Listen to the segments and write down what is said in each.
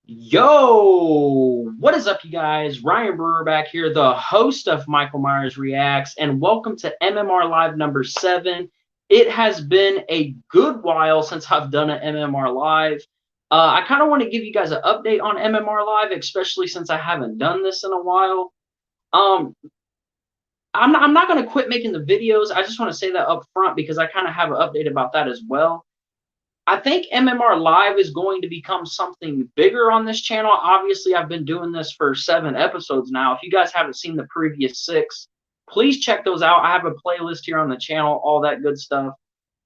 Yo, what is up, you guys? Ryan Brewer back here, the host of Michael Myers Reacts, and welcome to MMR Live number 7. It has been a good while since I've done an MMR Live. I kind of want to give you guys an update on MMR Live, especially since I haven't done this in a while. Um, I'm not going to quit making the videos. I just want to say that up front because I kind of have an update about that as well. I think MMR Live is going to become something bigger on this channel. Obviously, I've been doing this for 7 episodes now. If you guys haven't seen the previous 6, please check those out. I have a playlist here on the channel, all that good stuff.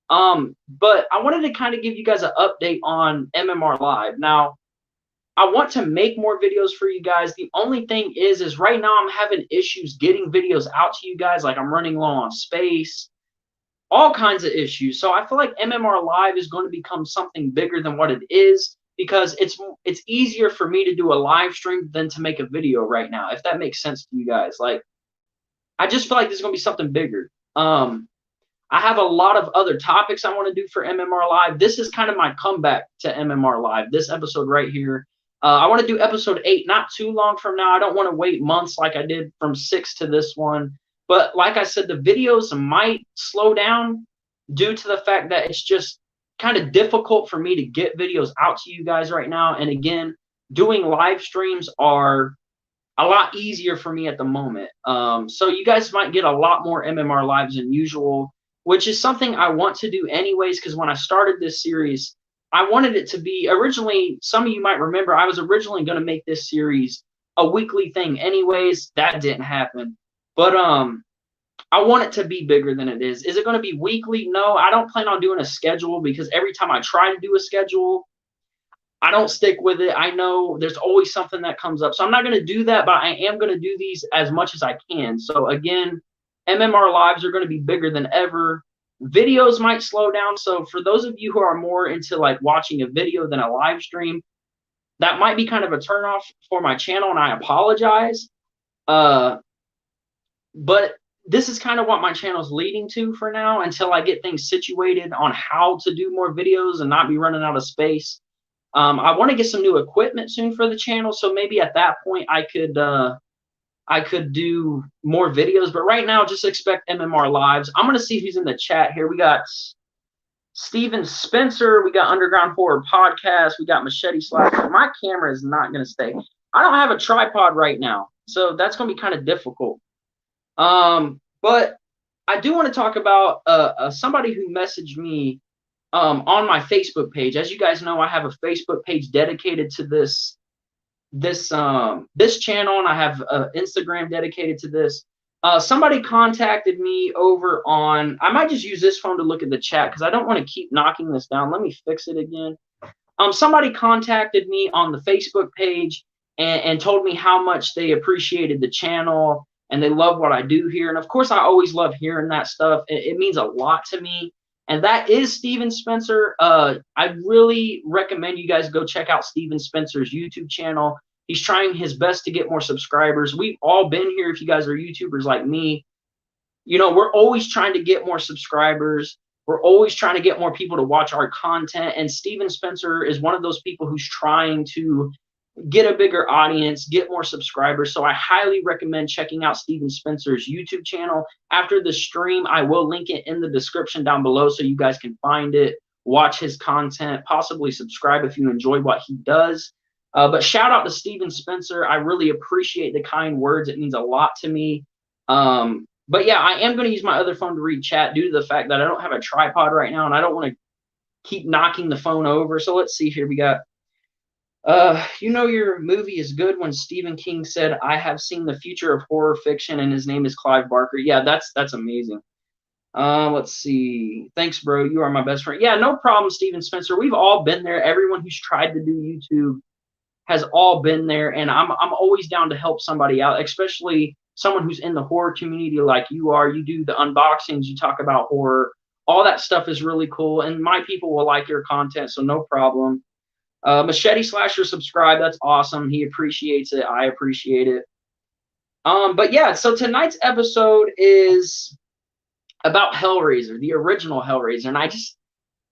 But I wanted to kind of give you guys an update on MMR Live. Now, I want to make more videos for you guys. The only thing is right now I'm having issues getting videos out to you guys. Like I'm running low on space, all kinds of issues. So I feel like MMR Live is going to become something bigger than what it is because it's easier for me to do a live stream than to make a video right now, if that makes sense to you guys. Like, I just feel like there's going to be something bigger. I have a lot of other topics I want to do for MMR Live. This is kind of my comeback to MMR Live, this episode right here. I want to do episode 8 not too long from now. I don't want to wait months like I did from 6 to this one. But like I said, the videos might slow down due to the fact that it's just kind of difficult for me to get videos out to you guys right now. And again, doing live streams are a lot easier for me at the moment. So you guys might get a lot more MMR lives than usual, which is something I want to do anyways, because when I started this series, I wanted it to be originally, some of you might remember, I was originally going to make this series a weekly thing anyways. That didn't happen. But I want it to be bigger than it is. Is it going to be weekly? No, I don't plan on doing a schedule because every time I try to do a schedule, I don't stick with it. I know there's always something that comes up. So I'm not going to do that, but I am going to do these as much as I can. So again, MMR lives are going to be bigger than ever. Videos might slow down. So for those of you who are more into like watching a video than a live stream, that might be kind of a turnoff for my channel, and I apologize. But this is kind of what my channel is leading to for now until I get things situated on how to do more videos and not be running out of space. I want to get some new equipment soon for the channel, so maybe at that point I could do more videos. But right now, just expect MMR lives. I'm gonna see who's in the chat here. We got Steven Spencer. We got Underground Horror Podcast. We got Machete Slasher. My camera is not gonna stay. I don't have a tripod right now, so that's gonna be kind of difficult. But I do want to talk about somebody who messaged me on my Facebook page. As you guys know, I have a Facebook page dedicated to this channel, and I have Instagram dedicated to this. Somebody contacted me over on, I might just use this phone to look at the chat because I don't want to keep knocking this down. Let me fix it again. Somebody contacted me on the Facebook page and told me how much they appreciated the channel and they love what I do here. And of course, I always love hearing that stuff. It means a lot to me. And that is Steven Spencer. I really recommend you guys go check out Steven Spencer's YouTube channel. He's trying his best to get more subscribers. We've all been here. If you guys are YouTubers like me, you know, we're always trying to get more subscribers. We're always trying to get more people to watch our content. And Steven Spencer is one of those people who's trying to get a bigger audience, get more subscribers. So I highly recommend checking out Steven Spencer's YouTube channel. After the stream, I will link it in the description down below so you guys can find it, watch his content, possibly subscribe if you enjoy what he does. But shout out to Steven Spencer. I really appreciate the kind words. It means a lot to me. But yeah, I am going to use my other phone to read chat due to the fact that I don't have a tripod right now and I don't want to keep knocking the phone over. So let's see here. We got you know your movie is good when Stephen King said, "I have seen the future of horror fiction," and his name is Clive Barker. Yeah, that's amazing. Let's see. Thanks, bro. You are my best friend. Yeah, no problem, Steven Spencer. We've all been there. Everyone who's tried to do YouTube has all been there, and I'm always down to help somebody out, especially someone who's in the horror community like you are. You do the unboxings, you talk about horror. All that stuff is really cool, and my people will like your content, so no problem. Machete Slasher subscribe. That's awesome. He appreciates it. I appreciate it. But yeah, so tonight's episode is about Hellraiser, the original Hellraiser. And I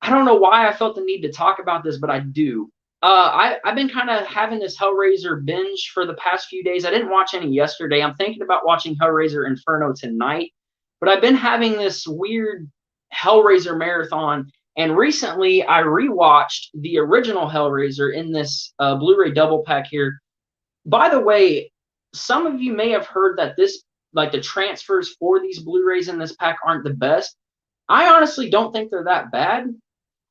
don't know why I felt the need to talk about this, but I do. I've been kind of having this Hellraiser binge for the past few days. I didn't watch any yesterday. I'm thinking about watching Hellraiser Inferno tonight, but I've been having this weird Hellraiser marathon. And recently, I rewatched the original Hellraiser in this Blu-ray double pack here. By the way, some of you may have heard that this, like the transfers for these Blu-rays in this pack, aren't the best. I honestly don't think they're that bad.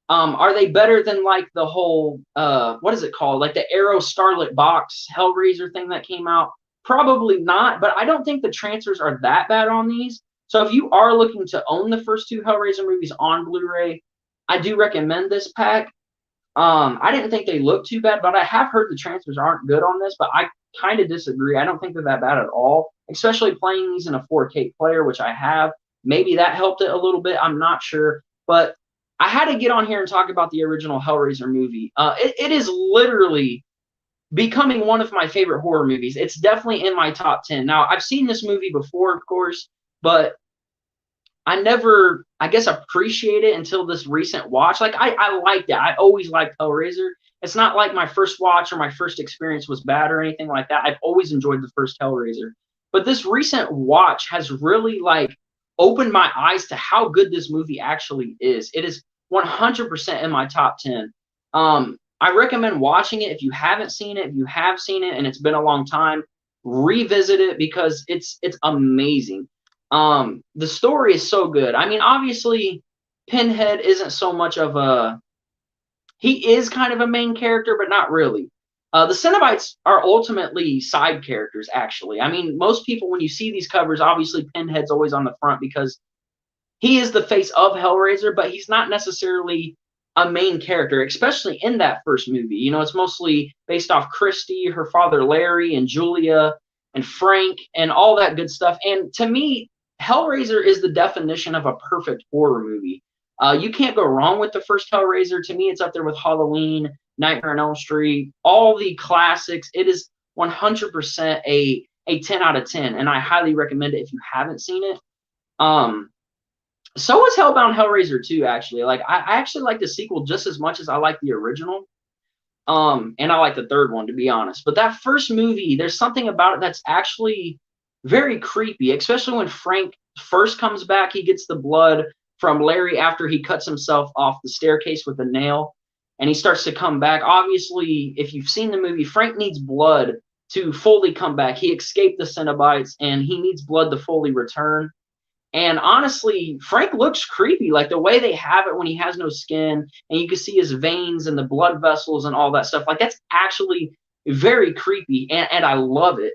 Are they better than like the whole what is it called? Like the Arrow Starlit Box Hellraiser thing that came out? Probably not, but I don't think the transfers are that bad on these. So if you are looking to own the first two Hellraiser movies on Blu-ray, I do recommend this pack. I didn't think they looked too bad, but I have heard the transfers aren't good on this, but I kind of disagree. I don't think they're that bad at all, especially playing these in a 4K player, which I have. Maybe that helped it a little bit. I'm not sure, but I had to get on here and talk about the original Hellraiser movie. It is literally becoming one of my favorite horror movies. It's definitely in my top 10. Now, I've seen this movie before, of course, but I never, I guess, appreciate it until this recent watch. Like, I liked it. I always liked Hellraiser. It's not like my first watch or my first experience was bad or anything like that. I've always enjoyed the first Hellraiser. But this recent watch has really, like, opened my eyes to how good this movie actually is. It is 100% in my top 10. I recommend watching it if you haven't seen it. If you have seen it and it's been a long time, revisit it because it's amazing. The story is so good. I mean, obviously, Pinhead isn't so much of a, he is kind of a main character, but not really. The Cenobites are ultimately side characters, actually. I mean, most people, when you see these covers, obviously Pinhead's always on the front because he is the face of Hellraiser, but he's not necessarily a main character, especially in that first movie. You know, it's mostly based off Christy, her father Larry, and Julia, and Frank, and all that good stuff. And to me, Hellraiser is the definition of a perfect horror movie. You can't go wrong with the first Hellraiser. To me, it's up there with Halloween, Nightmare on Elm Street, all the classics. It is 100% a 10 out of 10, and I highly recommend it if you haven't seen it. So is Hellbound Hellraiser 2, actually. Like, I actually like the sequel just as much as I like the original. And I like the third one, to be honest. But that first movie, there's something about it that's actually very creepy, especially when Frank first comes back. He gets the blood from Larry after he cuts himself off the staircase with a nail, and he starts to come back. Obviously, if you've seen the movie, Frank needs blood to fully come back. He escaped the Cenobites, and he needs blood to fully return. And honestly, Frank looks creepy, like the way they have it when he has no skin, and you can see his veins and the blood vessels and all that stuff. Like, that's actually very creepy, and I love it.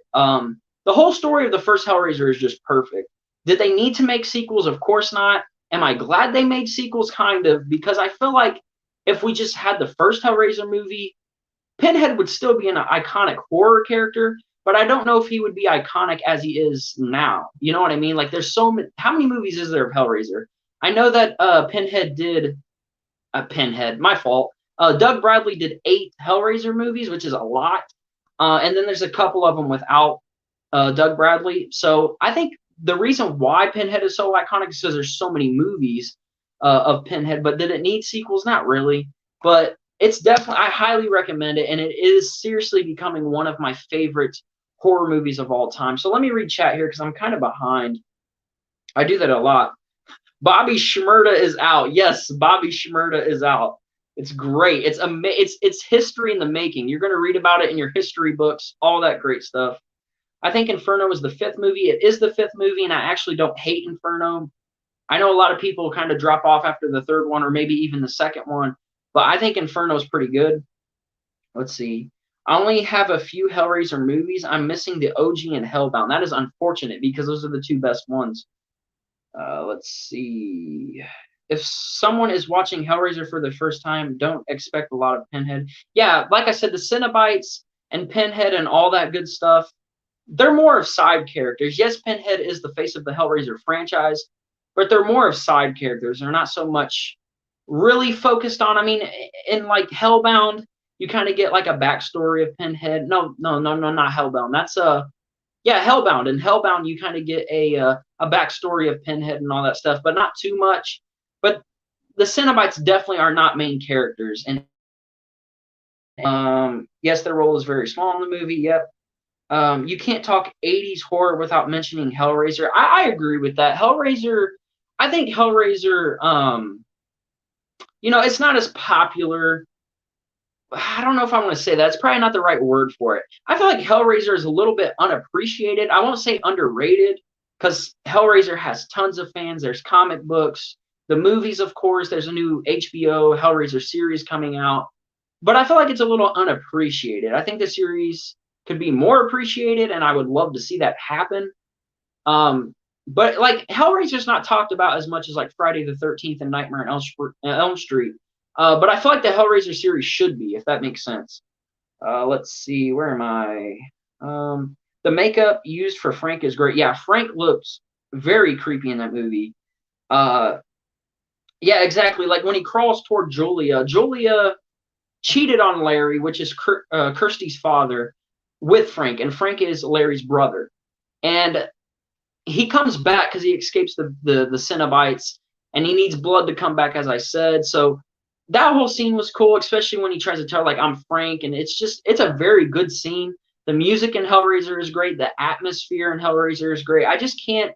The whole story of the first Hellraiser is just perfect. Did they need to make sequels? Of course not. Am I glad they made sequels? Kind of, because I feel like if we just had the first Hellraiser movie, Pinhead would still be an iconic horror character, but I don't know if he would be iconic as he is now. You know what I mean? Like, there's so many. How many movies is there of Hellraiser? I know that Pinhead did. Pinhead, my fault. Doug Bradley did 8 Hellraiser movies, which is a lot. And then there's a couple of them without Doug Bradley. So I think the reason why Pinhead is so iconic is because there's so many movies of Pinhead. But did it need sequels? Not really. But it's definitely, I highly recommend it, and it is seriously becoming one of my favorite horror movies of all time. So let me read chat here because I'm kind of behind. I do that a lot. Bobby Shmurda is out. Yes, Bobby Shmurda is out. It's great. It's history in the making. You're going to read about it in your history books, all that great stuff. I think Inferno is the 5th movie. It is the 5th movie, and I actually don't hate Inferno. I know a lot of people kind of drop off after the 3rd one or maybe even the 2nd one, but I think Inferno is pretty good. Let's see. I only have a few Hellraiser movies. I'm missing the OG and Hellbound. That is unfortunate because those are the 2 best ones. Let's see. If someone is watching Hellraiser for the first time, don't expect a lot of Pinhead. Yeah, like I said, the Cenobites and Pinhead and all that good stuff, they're more of side characters. Yes, Pinhead is the face of the Hellraiser franchise, but they're more of side characters. They're not so much really focused on, I mean, in like Hellbound, you kind of get like a backstory of Pinhead. No, not Hellbound. That's yeah, Hellbound. In Hellbound, you kind of get a backstory of Pinhead and all that stuff, but not too much. But the Cenobites definitely are not main characters, and Yes, their role is very small in the movie. Yep. You can't talk 80s horror without mentioning Hellraiser. I agree with that. Hellraiser, I think Hellraiser, it's not as popular. I don't know if I want to say that. It's probably not the right word for it. I feel like Hellraiser is a little bit unappreciated. I won't say underrated because Hellraiser has tons of fans. There's comic books, the movies, of course. There's a new HBO Hellraiser series coming out. But I feel like it's a little unappreciated. I think the series could be more appreciated, and I would love to see that happen. But like Hellraiser's not talked about as much as like Friday the 13th and Nightmare on Elm Street. But I feel like the Hellraiser series should be, if that makes sense. Let's see, where am I? The makeup used for Frank is great. Yeah, Frank looks very creepy in that movie. Yeah, exactly. Like when he crawls toward Julia, Julia cheated on Larry, which is Kirsty's father, with Frank, and Frank is Larry's brother. And he comes back because he escapes the Cenobites, and he needs blood to come back, as I said. So that whole scene was cool, especially when he tries to tell like I'm Frank, and it's a very good scene. The music in Hellraiser is great. The atmosphere in Hellraiser is great. I just can't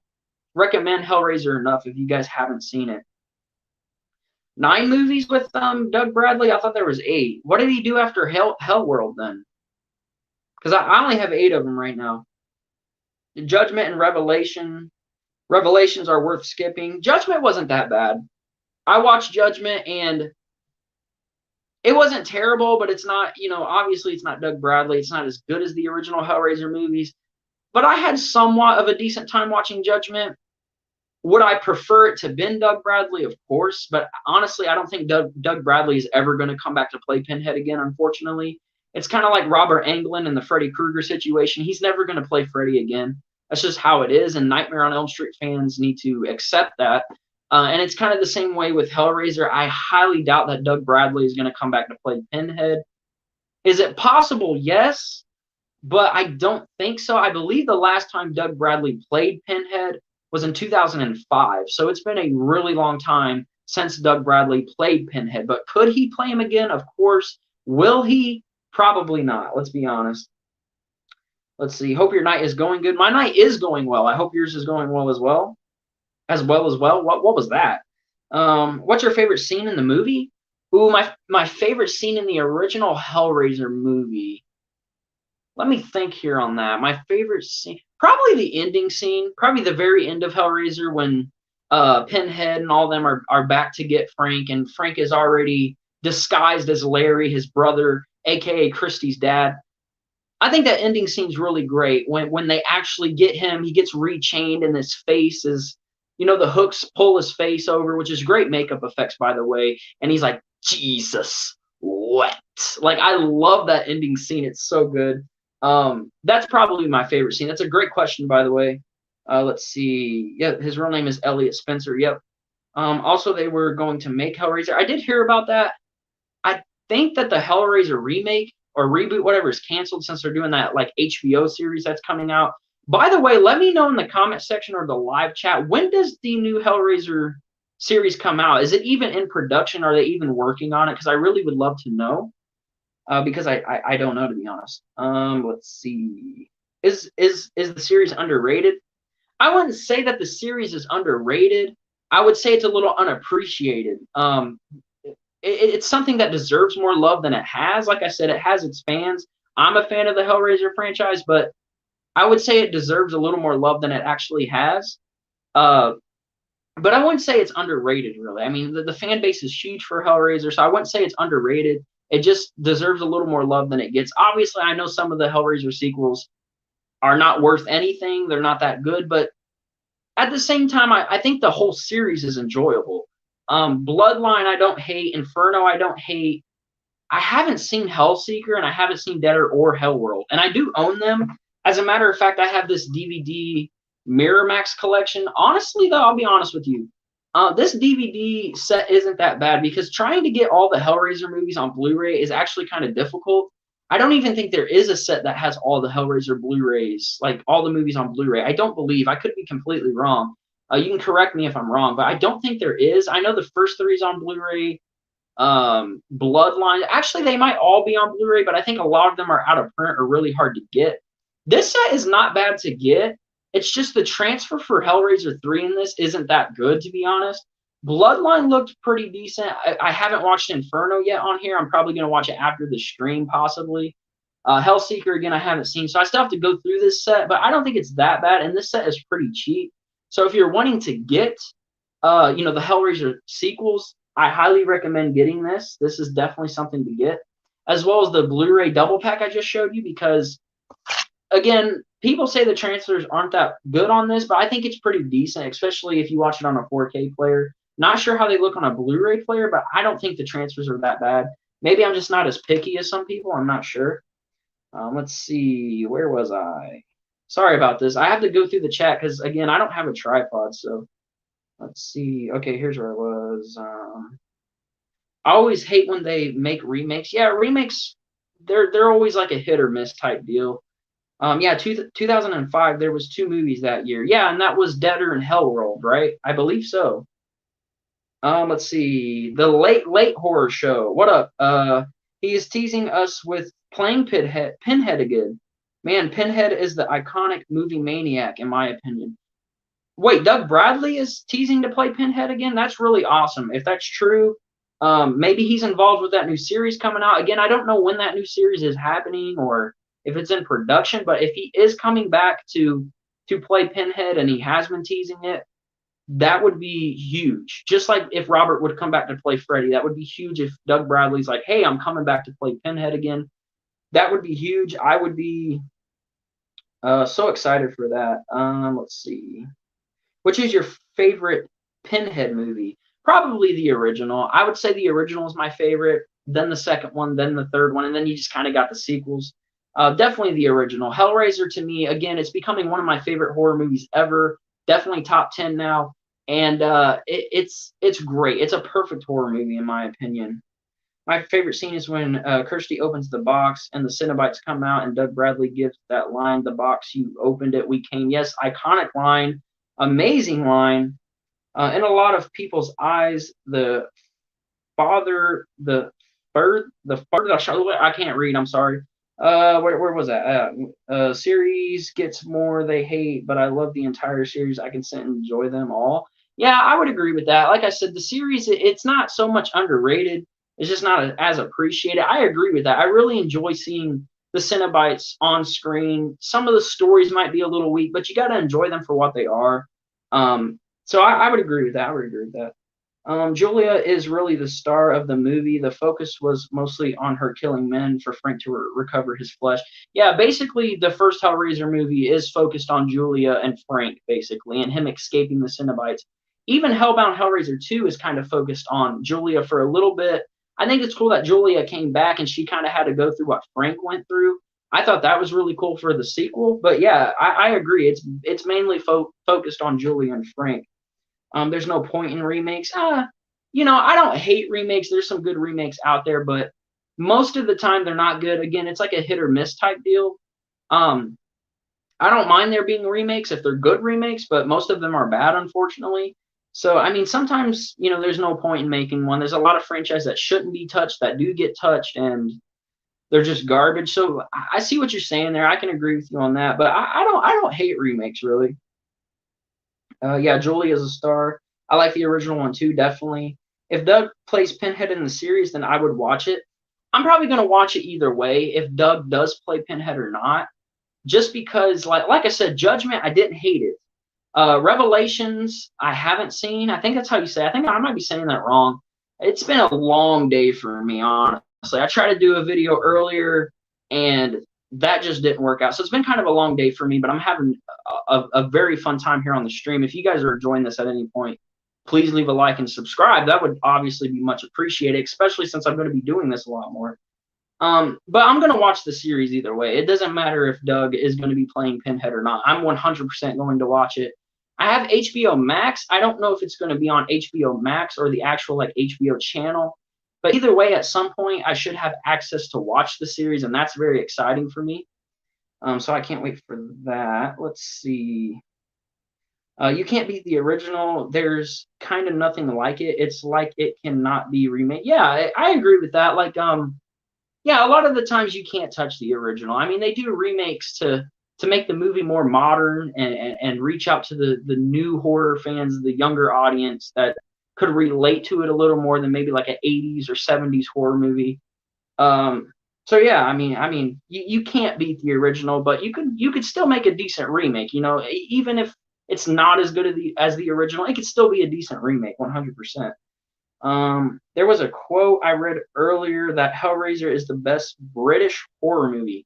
recommend Hellraiser enough if you guys haven't seen it. 9 movies with Doug Bradley. I thought there was 8. What did he do after Hellworld then? Because I only have 8 of them right now. Judgment and Revelation. Revelations are worth skipping. Judgment wasn't that bad. I watched Judgment and it wasn't terrible, but it's not, obviously it's not Doug Bradley. It's not as good as the original Hellraiser movies. But I had somewhat of a decent time watching Judgment. Would I prefer it to been Doug Bradley? Of course. But honestly, I don't think Doug Bradley is ever going to come back to play Pinhead again, unfortunately. It's kind of like Robert Englund in the Freddy Krueger situation. He's never going to play Freddy again. That's just how it is, and Nightmare on Elm Street fans need to accept that. And it's kind of the same way with Hellraiser. I highly doubt that Doug Bradley is going to come back to play Pinhead. Is it possible? Yes, but I don't think so. I believe the last time Doug Bradley played Pinhead was in 2005, so it's been a really long time since Doug Bradley played Pinhead. But could he play him again? Of course. Will he? Probably not. Let's be honest. Let's see. Hope your night is going good. My night is going well. I hope yours is going well as well. What was that? What's your favorite scene in the movie? Ooh, my favorite scene in the original Hellraiser movie. Let me think here on that. My favorite scene, probably the ending scene, probably the very end of Hellraiser when Pinhead and all of them are back to get Frank, and Frank is already disguised as Larry, his brother, aka Christy's dad. I think that ending scene's really great when they actually get him. He gets rechained, and his face is, the hooks pull his face over, which is great makeup effects, by the way. And he's like, Jesus, what? Like, I love that ending scene. It's so good. That's probably my favorite scene. That's a great question, by the way. Let's see. Yeah, his real name is Elliot Spencer. Yep. Also, they were going to make Hellraiser. I did hear about that. I think that the Hellraiser remake or reboot, whatever, is canceled since they're doing that like HBO series that's coming out. By the way, let me know in the comment section or the live chat, when does the new Hellraiser series come out? Is it even in production? Are they even working on it? Because I really would love to know. Because I don't know, to be honest. Let's see. Is the series underrated? I wouldn't say that the series is underrated. I would say it's a little unappreciated. It's something that deserves more love than it has. Like I said, it has its fans. I'm a fan of the Hellraiser franchise, but I would say it deserves a little more love than it actually has. But I wouldn't say it's underrated, really. I mean, the fan base is huge for Hellraiser, so I wouldn't say it's underrated. It just deserves a little more love than it gets. Obviously, I know some of the Hellraiser sequels are not worth anything. They're not that good, but at the same time, I think the whole series is enjoyable. Bloodline, I don't hate. Inferno, I don't hate. I haven't seen Hellseeker, and I haven't seen Deader or Hellworld, and I do own them. As a matter of fact, I have this DVD Miramax collection. Honestly, though, I'll be honest with you. This DVD set isn't that bad because trying to get all the Hellraiser movies on Blu-ray is actually kind of difficult. I don't even think there is a set that has all the Hellraiser Blu-rays, like all the movies on Blu-ray. I don't believe. I could be completely wrong. You can correct me if I'm wrong, but I don't think there is. I know the first 3 is on Blu-ray. Bloodline. Actually, they might all be on Blu-ray, but I think a lot of them are out of print or really hard to get. This set is not bad to get. It's just the transfer for Hellraiser 3 in this isn't that good, to be honest. Bloodline looked pretty decent. I haven't watched Inferno yet on here. I'm probably going to watch it after the stream, possibly. Hellseeker, again, I haven't seen. So I still have to go through this set, but I don't think it's that bad. And this set is pretty cheap. So if you're wanting to get, the Hellraiser sequels, I highly recommend getting this. This is definitely something to get, as well as the Blu-ray double pack I just showed you, because, again, people say the transfers aren't that good on this, but I think it's pretty decent, especially if you watch it on a 4K player. Not sure how they look on a Blu-ray player, but I don't think the transfers are that bad. Maybe I'm just not as picky as some people. I'm not sure. Let's see. Where was I? Sorry about this. I have to go through the chat because, again, I don't have a tripod. So let's see. Okay, here's where I was. I always hate when they make remakes. Yeah, remakes, they're always like a hit or miss type deal. Yeah, 2005, there was 2 movies that year. Yeah, and that was Deader and Hellworld, right? I believe so. Let's see. The Late Horror Show. What up? He is teasing us with playing Pinhead again. Man, Pinhead is the iconic movie maniac, in my opinion. Wait, Doug Bradley is teasing to play Pinhead again? That's really awesome. If that's true, maybe he's involved with that new series coming out. Again, I don't know when that new series is happening or if it's in production, but if he is coming back to play Pinhead and he has been teasing it, that would be huge. Just like if Robert would come back to play Freddy, that would be huge. If Doug Bradley's like, hey, I'm coming back to play Pinhead again, that would be huge. I would be so excited for that. Let's see. Which is your favorite Pinhead movie? Probably the original. I would say the original is my favorite, then the second one, then the third one, and then you just kind of got the sequels. Definitely the original. Hellraiser, to me, again, it's becoming one of my favorite horror movies ever. Definitely top 10 now. And it's great. It's a perfect horror movie, in my opinion. My favorite scene is when Kirsty opens the box and the Cenobites come out and Doug Bradley gives that line, "The box, you opened it, we came." Yes, iconic line. Amazing line. In a lot of people's eyes, the father, I can't read, I'm sorry. Where was that? Series gets more they hate, but I love the entire series. I can sit and enjoy them all. Yeah, I would agree with that. Like I said, the series, it's not so much underrated. It's just not as appreciated. I agree with that. I really enjoy seeing the Cenobites on screen. Some of the stories might be a little weak, but you got to enjoy them for what they are. So I would agree with that. I would agree with that. Julia is really the star of the movie. The focus was mostly on her killing men for Frank to recover his flesh. Yeah, basically the first Hellraiser movie is focused on Julia and Frank, basically, and him escaping the Cenobites. Even Hellbound Hellraiser 2 is kind of focused on Julia for a little bit. I think it's cool that Julia came back and she kind of had to go through what Frank went through. I thought that was really cool for the sequel. But yeah, I agree. It's mainly focused on Julia and Frank. There's no point in remakes. I don't hate remakes. There's some good remakes out there, but most of the time they're not good. Again, it's like a hit or miss type deal. I don't mind there being remakes if they're good remakes, but most of them are bad, unfortunately. So, I mean, sometimes, there's no point in making one. There's a lot of franchises that shouldn't be touched that do get touched, and they're just garbage. So I see what you're saying there. I can agree with you on that, but I don't hate remakes, really. Yeah, Julie is a star. I like the original one too, definitely. If Doug plays Pinhead in the series, then I would watch it. I'm probably going to watch it either way if Doug does play Pinhead or not. Just because, like I said, Judgment, I didn't hate it. Revelations, I haven't seen. I think that's how you say it. I think I might be saying that wrong. It's been a long day for me, honestly. I tried to do a video earlier, and that just didn't work out. So it's been kind of a long day for me, but I'm having a very fun time here on the stream. If you guys are enjoying this at any point, please leave a like and subscribe. That would obviously be much appreciated, especially since I'm going to be doing this a lot more. But I'm going to watch the series either way. It doesn't matter if Doug is going to be playing Pinhead or not. I'm 100% going to watch it. I have HBO Max. I don't know if it's going to be on HBO Max or the actual HBO channel. But either way, at some point, I should have access to watch the series, and that's very exciting for me. So I can't wait for that. Let's see. You can't beat the original. There's kind of nothing like it. It's like it cannot be remade. Yeah, I agree with that. Like, yeah, a lot of the times you can't touch the original. I mean, they do remakes to make the movie more modern and reach out to the new horror fans, the younger audience that could relate to it a little more than maybe like an 80s or 70s horror movie. Um, so yeah, I mean, you can't beat the original, but you could still make a decent remake. You know, even if it's not as good as the original, it could still be a decent remake, 100%. There was a quote I read earlier that Hellraiser is the best British horror movie.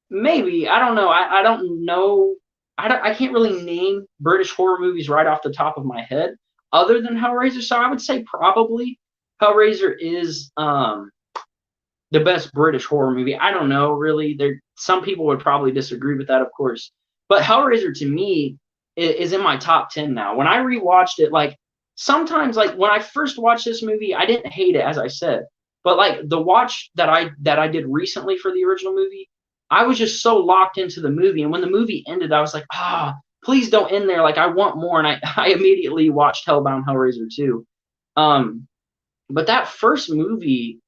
Maybe, I don't know. I don't know. I can't really name British horror movies right off the top of my head other than Hellraiser. So I would say probably Hellraiser is the best British horror movie. I don't know, really. There, some people would probably disagree with that, of course. But Hellraiser to me is in my top 10 now. When I rewatched it, like sometimes, like when I first watched this movie, I didn't hate it, as I said. But like the watch that I did recently for the original movie, I was just so locked into the movie. And when the movie ended, I was like, please don't end there. Like I want more. And I immediately watched Hellbound Hellraiser 2. Um, but that first movie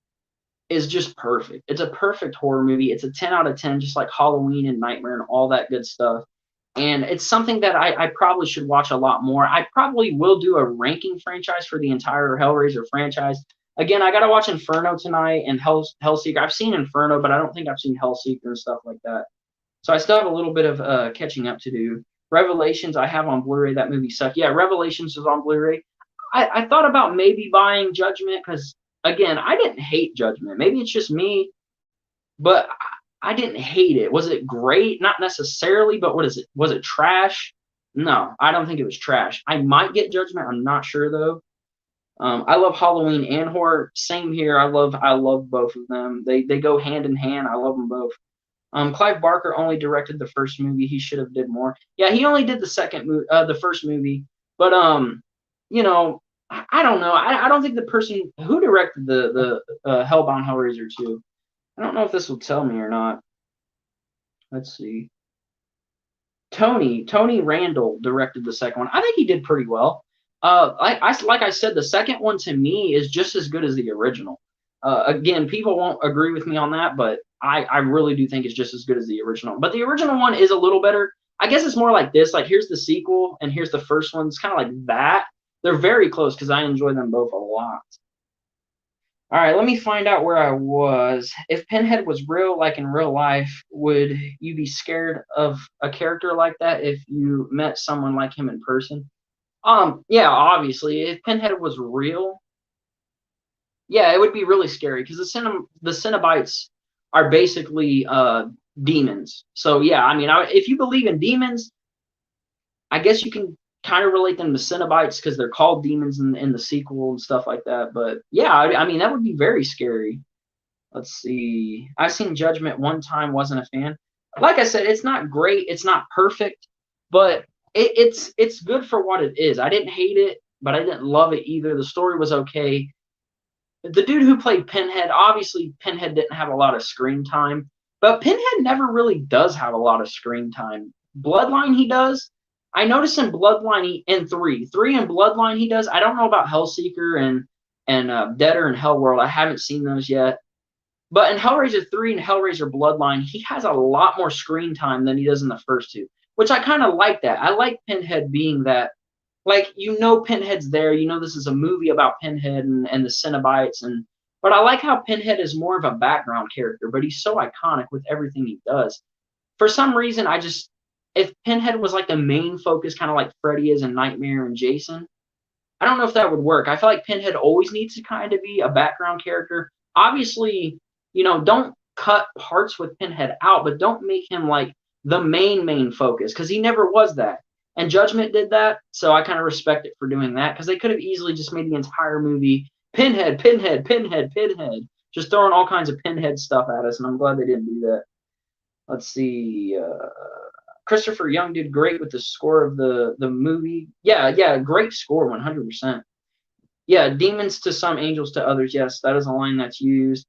is just perfect. It's a perfect horror movie. It's a 10 out of 10, just like Halloween and Nightmare and all that good stuff. And it's something that I probably should watch a lot more. I probably will do a ranking franchise for the entire Hellraiser franchise. Again, I got to watch Inferno tonight and Hellseeker. I've seen Inferno, but I don't think I've seen Hellseeker and stuff like that. So I still have a little bit of catching up to do. Revelations, I have on Blu-ray. That movie sucked. Yeah, Revelations is on Blu-ray. I thought about maybe buying Judgment because again, I didn't hate Judgment. Maybe it's just me, but I didn't hate it. Was it great? Not necessarily, but what is it? Was it trash? No, I don't think it was trash. I might get Judgment. I'm not sure though. I love Halloween and horror. Same here. I love both of them. They go hand in hand. I love them both. Clive Barker only directed the first movie. He should have did more. Yeah, he only did the first movie. But you know, I don't know. I don't think the person who directed the Hellbound Hellraiser 2. I don't know if this will tell me or not. Let's see. Tony Randall directed the second one. I think he did pretty well. Like I said, the second one to me is just as good as the original. Again, people won't agree with me on that, but I really do think it's just as good as the original. But the original one is a little better. I guess it's more like this. Like here's the sequel and here's the first one. It's kind of like that. They're very close because I enjoy them both a lot. All right, let me find out where I was. If Pinhead was real, like in real life, would you be scared of a character like that if you met someone like him in person? Yeah, obviously, if Pinhead was real, yeah, it would be really scary because the Cenobites are basically demons. So yeah, I mean, if you believe in demons, I guess you can kind of relate them to Cenobites because they're called demons in the sequel and stuff like that. But yeah, I mean, that would be very scary. Let's see. I've seen Judgment one time, wasn't a fan. Like I said, it's not great, it's not perfect, but it's good for what it is. I didn't hate it, but I didn't love it either. The story was okay. The dude who played Pinhead, obviously Pinhead didn't have a lot of screen time, but Pinhead never really does have a lot of screen time. Bloodline he does. I noticed in Bloodline in three in Bloodline he does. I don't know about Hellseeker and Deader and Hellworld. I haven't seen those yet. But in Hellraiser 3 and Hellraiser Bloodline, he has a lot more screen time than he does in the first two, which I kind of like that. I like Pinhead being that, like, you know Pinhead's there. You know this is a movie about Pinhead and the Cenobites. But I like how Pinhead is more of a background character, but he's so iconic with everything he does. For some reason, if Pinhead was like the main focus, kind of like Freddy is in Nightmare and Jason, I don't know if that would work. I feel like Pinhead always needs to kind of be a background character. Obviously, don't cut parts with Pinhead out, but don't make him like the main focus because he never was that. And Judgment did that, so I kind of respect it for doing that because they could have easily just made the entire movie Pinhead, Pinhead, Pinhead, Pinhead, just throwing all kinds of Pinhead stuff at us, and I'm glad they didn't do that. Let's see. Christopher Young did great with the score of the movie. Yeah, great score, 100%. Yeah, demons to some, angels to others. Yes, that is a line that's used.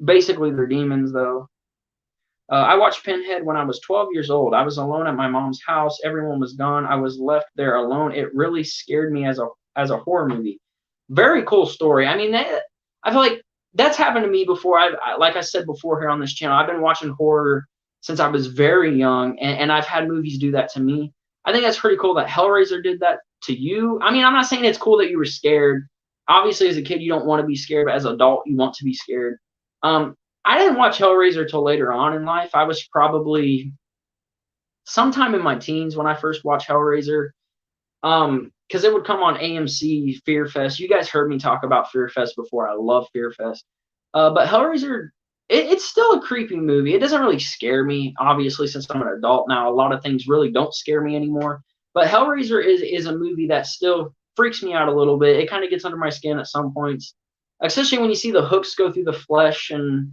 Basically, they're demons, though. I watched Pinhead when I was 12 years old. I was alone at my mom's house. Everyone was gone. I was left there alone. It really scared me as a horror movie. Very cool story. I mean, I feel like that's happened to me before. Like I said before here on this channel, I've been watching horror since I was very young, and I've had movies do that to me. I think that's pretty cool that Hellraiser did that to you. I mean, I'm not saying it's cool that you were scared. Obviously, as a kid, you don't want to be scared, but as an adult, you want to be scared. I didn't watch Hellraiser till later on in life. I was probably sometime in my teens when I first watched Hellraiser. Because it would come on AMC Fear Fest. You guys heard me talk about Fear Fest before. I love Fear Fest. But Hellraiser, it's still a creepy movie. It doesn't really scare me, obviously, since I'm an adult now. A lot of things really don't scare me anymore. But Hellraiser is a movie that still freaks me out a little bit. It kind of gets under my skin at some points, especially when you see the hooks go through the flesh and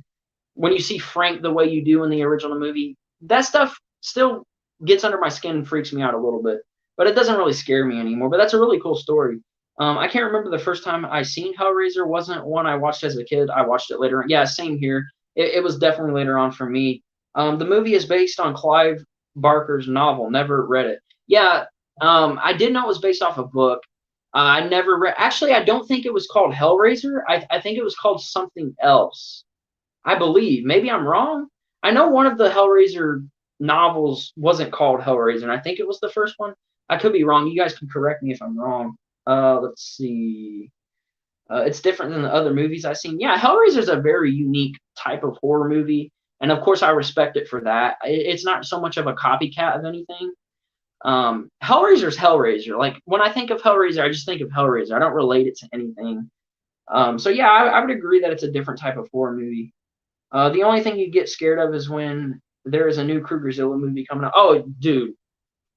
when you see Frank the way you do in the original movie. That stuff still gets under my skin and freaks me out a little bit. But it doesn't really scare me anymore. But that's a really cool story. I can't remember the first time I seen Hellraiser. Wasn't one I watched as a kid. I watched it later on. Yeah, same here. It was definitely later on for me. The movie is based on Clive Barker's novel. Never read it. Yeah, I did know it was based off a book. I never read. Actually, I don't think it was called Hellraiser. I think it was called something else. I believe. Maybe I'm wrong. I know one of the Hellraiser novels wasn't called Hellraiser, and I think it was the first one. I could be wrong. You guys can correct me if I'm wrong. Let's see. It's different than the other movies I've seen. Yeah, Hellraiser is a very unique type of horror movie, and of course I respect it for that. It's not so much of a copycat of anything. Hellraiser's Hellraiser. Like when I think of Hellraiser, I just think of Hellraiser. I don't relate it to anything. So yeah, I would agree that it's a different type of horror movie. The only thing you get scared of is when there is a new Krugerzilla movie coming out. Oh, dude,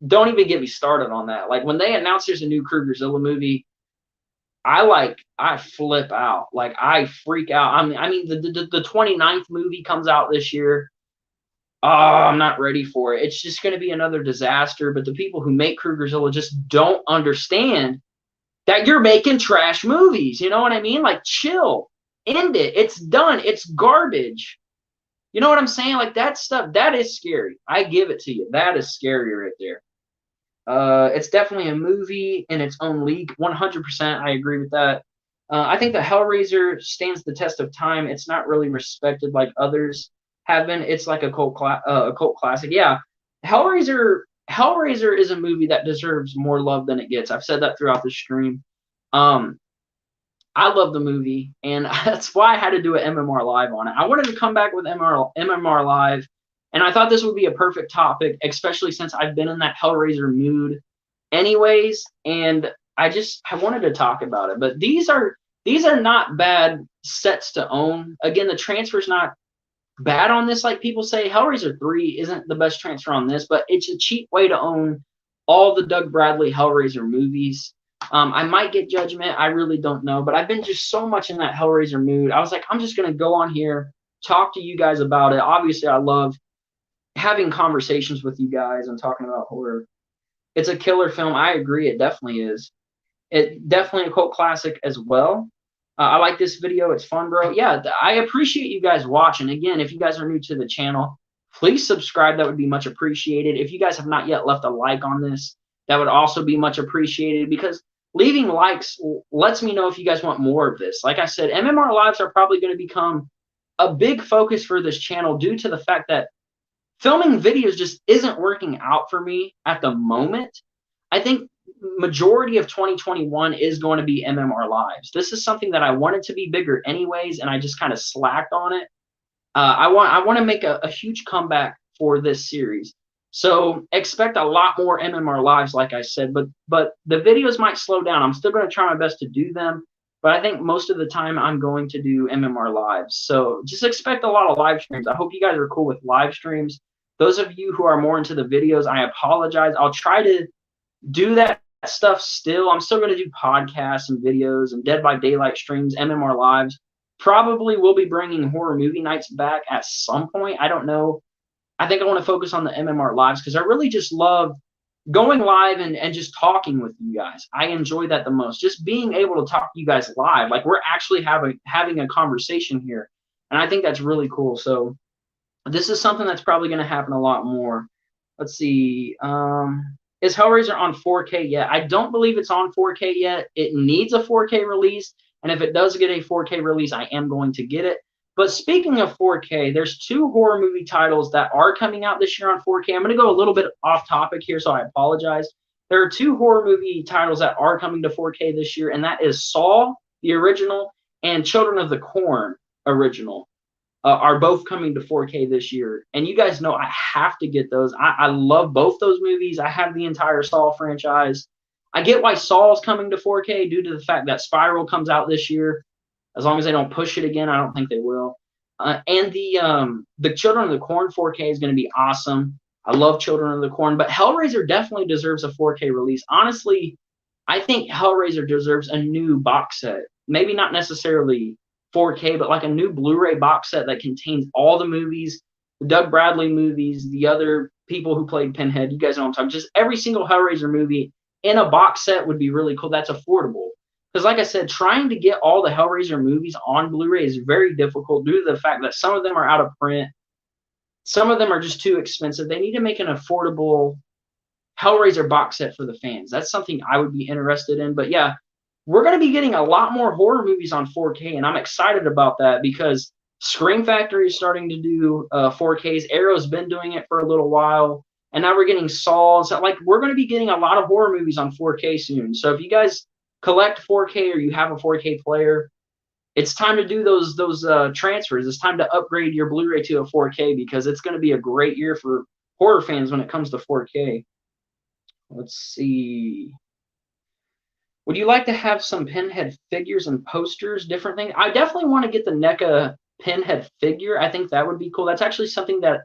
don't even get me started on that. Like when they announce there's a new Krugerzilla movie, I flip out. Like I freak out. I mean the 29th movie comes out this year. Oh, I'm not ready for it. It's just going to be another disaster. But the people who make Krugerzilla just don't understand that you're making trash movies. You know what I mean? Like chill, end it. It's done. It's garbage. You know what I'm saying? Like that stuff, that is scary. I give it to you. That is scary right there. It's definitely a movie in its own league. 100%. I agree with that. I think the Hellraiser stands the test of time. It's not really respected like others have been. It's like a cult classic. Yeah, Hellraiser is a movie that deserves more love than it gets. I've said that throughout the stream. I love the movie, and that's why I had to do an MMR live on it. I wanted to come back with MMR live, and I thought this would be a perfect topic, especially since I've been in that Hellraiser mood anyways, and I wanted to talk about it. But these are not bad sets to own. Again, the transfer's not bad on this, like people say. Hellraiser 3 isn't the best transfer on this, but it's a cheap way to own all the Doug Bradley Hellraiser movies. I might get judgment. I really don't know. But I've been just so much in that Hellraiser mood. I was like, I'm just going to go on here, talk to you guys about it. Obviously, I love having conversations with you guys and talking about horror. It's a killer film. I agree. It definitely is. It definitely a cult classic as well. I like this video. It's fun, bro. Yeah, I appreciate you guys watching. Again, if you guys are new to the channel, please subscribe. That would be much appreciated. If you guys have not yet left a like on this, that would also be much appreciated, because leaving likes lets me know if you guys want more of this. Like I said, MMR lives are probably going to become a big focus for this channel due to the fact that filming videos just isn't working out for me at the moment. I think majority of 2021 is going to be MMR lives. This is something that I wanted to be bigger anyways, and I just kind of slacked on it. I want to make a huge comeback for this series. So expect a lot more MMR lives, like I said, but the videos might slow down. I'm still going to try my best to do them, but I think most of the time I'm going to do MMR lives. So just expect a lot of live streams. I hope you guys are cool with live streams. Those of you who are more into the videos, I apologize. I'll try to do that stuff still. I'm still going to do podcasts and videos and Dead by Daylight streams, MMR lives. Probably will be bringing horror movie nights back at some point. I don't know. I think I want to focus on the MMR lives because I really just love going live and just talking with you guys. I enjoy that the most. Just being able to talk to you guys live. Like we're actually having a conversation here. And I think that's really cool. So This is something that's probably going to happen a lot more. Let's see. Is Hellraiser on 4K yet? I don't believe it's on 4K yet. It needs a 4K release, and if it does get a 4K release, I am going to get it. But speaking of 4K, there's 2 horror movie titles that are coming out this year on 4K. I'm going to go a little bit off topic here, so I apologize. There are 2 horror movie titles that are coming to 4K this year, and that is Saw, the original, and Children of the Corn, original. Are both coming to 4K this year. And you guys know I have to get those. I love both those movies. I have the entire Saw franchise. I get why Saw is coming to 4K due to the fact that Spiral comes out this year. As long as they don't push it again, I don't think they will. And the Children of the Corn 4K is going to be awesome. I love Children of the Corn, but Hellraiser definitely deserves a 4K release. Honestly, I think Hellraiser deserves a new box set. Maybe not necessarily 4K, but like a new Blu-ray box set that contains all the movies, the Doug Bradley movies, the other people who played Pinhead. You guys know what I'm talking. Just every single Hellraiser movie in a box set would be really cool. That's affordable. Because like I said, trying to get all the Hellraiser movies on Blu-ray is very difficult due to the fact that some of them are out of print. Some of them are just too expensive. They need to make an affordable Hellraiser box set for the fans. That's something I would be interested in. But yeah, we're going to be getting a lot more horror movies on 4K, and I'm excited about that because Scream Factory is starting to do 4Ks. Arrow's been doing it for a little while, and now we're getting Saw. So, like, we're going to be getting a lot of horror movies on 4K soon. So if you guys collect 4K or you have a 4K player, it's time to do those transfers. It's time to upgrade your Blu-ray to a 4K because it's going to be a great year for horror fans when it comes to 4K. Let's see. Would you like to have some Pinhead figures and posters, different things? I definitely want to get the NECA Pinhead figure. I think that would be cool. That's actually something that